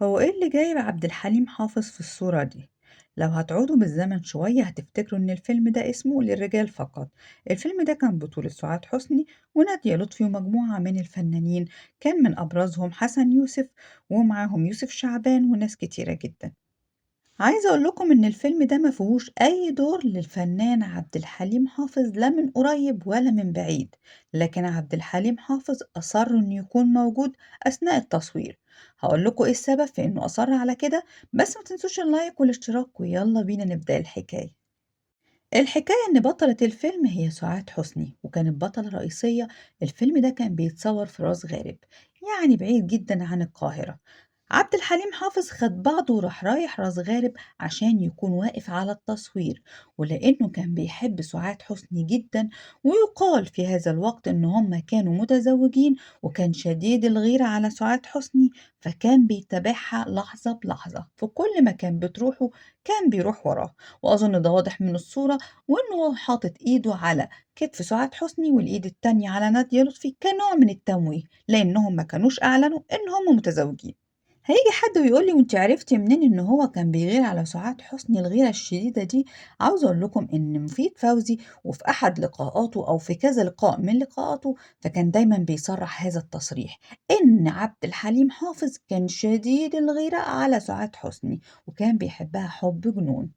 هو إيه اللي جايب عبد الحليم حافظ في الصورة دي؟ لو هتعودوا بالزمن شوية هتفتكروا إن الفيلم ده اسمه للرجال فقط. الفيلم ده كان بطولة سعاد حسني ونادية لطفي ومجموعة من الفنانين، كان من أبرزهم حسن يوسف، ومعاهم يوسف شعبان وناس كتيرة جدا. عايزة أقول لكم إن الفيلم ده ما فيهوش أي دور للفنان عبد الحليم حافظ لا من قريب ولا من بعيد، لكن عبد الحليم حافظ أصر إنه يكون موجود أثناء التصوير. هقول لكم إيه السبب في إنه أصر على كده، بس ما تنسوش اللايك والاشتراك ويلا بينا نبدأ الحكاية. الحكاية إن بطلة الفيلم هي سعاد حسني وكانت بطلة رئيسية. الفيلم ده كان بيتصور في راس غارب، يعني بعيد جدا عن القاهرة. عبد الحليم حافظ خد بعضه وراح رايح راس غارب عشان يكون واقف على التصوير، ولأنه كان بيحب سعاد حسني جدا، ويقال في هذا الوقت إن هما كانوا متزوجين، وكان شديد الغيرة على سعاد حسني، فكان بيتابعها لحظة بلحظة في كل مكان بتروحه، كان بيروح وراه. وأظن ده واضح من الصورة، وإنه هو حاطط إيده على كتف سعاد حسني والإيد التانية على نادية لطفي كنوع من التمويه، لأنهم ما كانوش أعلنوا إن هم متزوجين. هيجي حد ويقول لي وانت عرفتي منين ان هو كان بيغير على سعاد حسني الغيرة الشديدة دي؟ عاوزة اقول لكم ان مفيد فوزي وفي احد لقاءاته او في كذا لقاء من لقاءاته، فكان دايما بيصرح هذا التصريح ان عبد الحليم حافظ كان شديد الغيرة على سعاد حسني، وكان بيحبها حب جنون.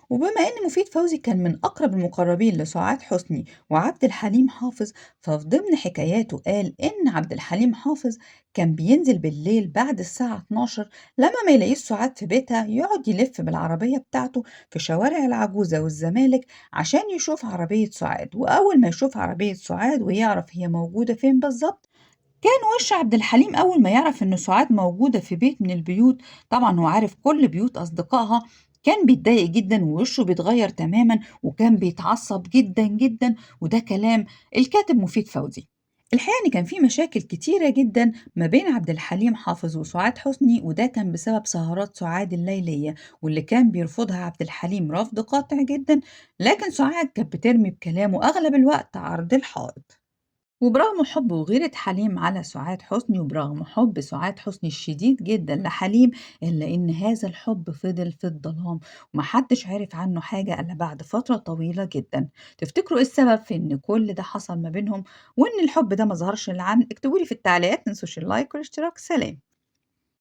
وبما إن مفيد فوزي كان من أقرب المقربين لسعاد حسني وعبد الحليم حافظ، ففي ضمن حكاياته قال إن عبد الحليم حافظ كان بينزل بالليل بعد الساعة 12 لما ما يلاقيش سعاد في بيتها، يقعد يلف بالعربية بتاعته في شوارع العجوزة والزمالك عشان يشوف عربية سعاد، وأول ما يشوف عربية سعاد ويعرف هي موجودة فين بالظبط، كان وش عبد الحليم أول ما يعرف إن سعاد موجودة في بيت من البيوت، طبعا هو عارف كل بيوت أصدقائها، كان بيتضايق جدا ووشه بيتغير تماما وكان بيتعصب جدا جدا. وده كلام الكاتب مفيد فوزي. الحقيقة إن كان في مشاكل كتيرة جدا ما بين عبد الحليم حافظ وسعاد حسني، وده كان بسبب سهرات سعاد الليلية، واللي كان بيرفضها عبد الحليم رفض قاطع جدا، لكن سعاد كانت بترمي بكلامه أغلب الوقت عرض الحائط. وبرغم حب وغيرة حليم على سعاد حسني، وبرغم حب سعاد حسني الشديد جدا لحليم، إلا إن هذا الحب فضل في الظلام ومحدش عرف عنه حاجة إلا بعد فترة طويلة جدا. تفتكروا إيه السبب في إن كل ده حصل ما بينهم، وإن الحب ده مظهرش للعلن؟ اكتبولي في التعليقات، متنسوش اللايك والاشتراك. سلام.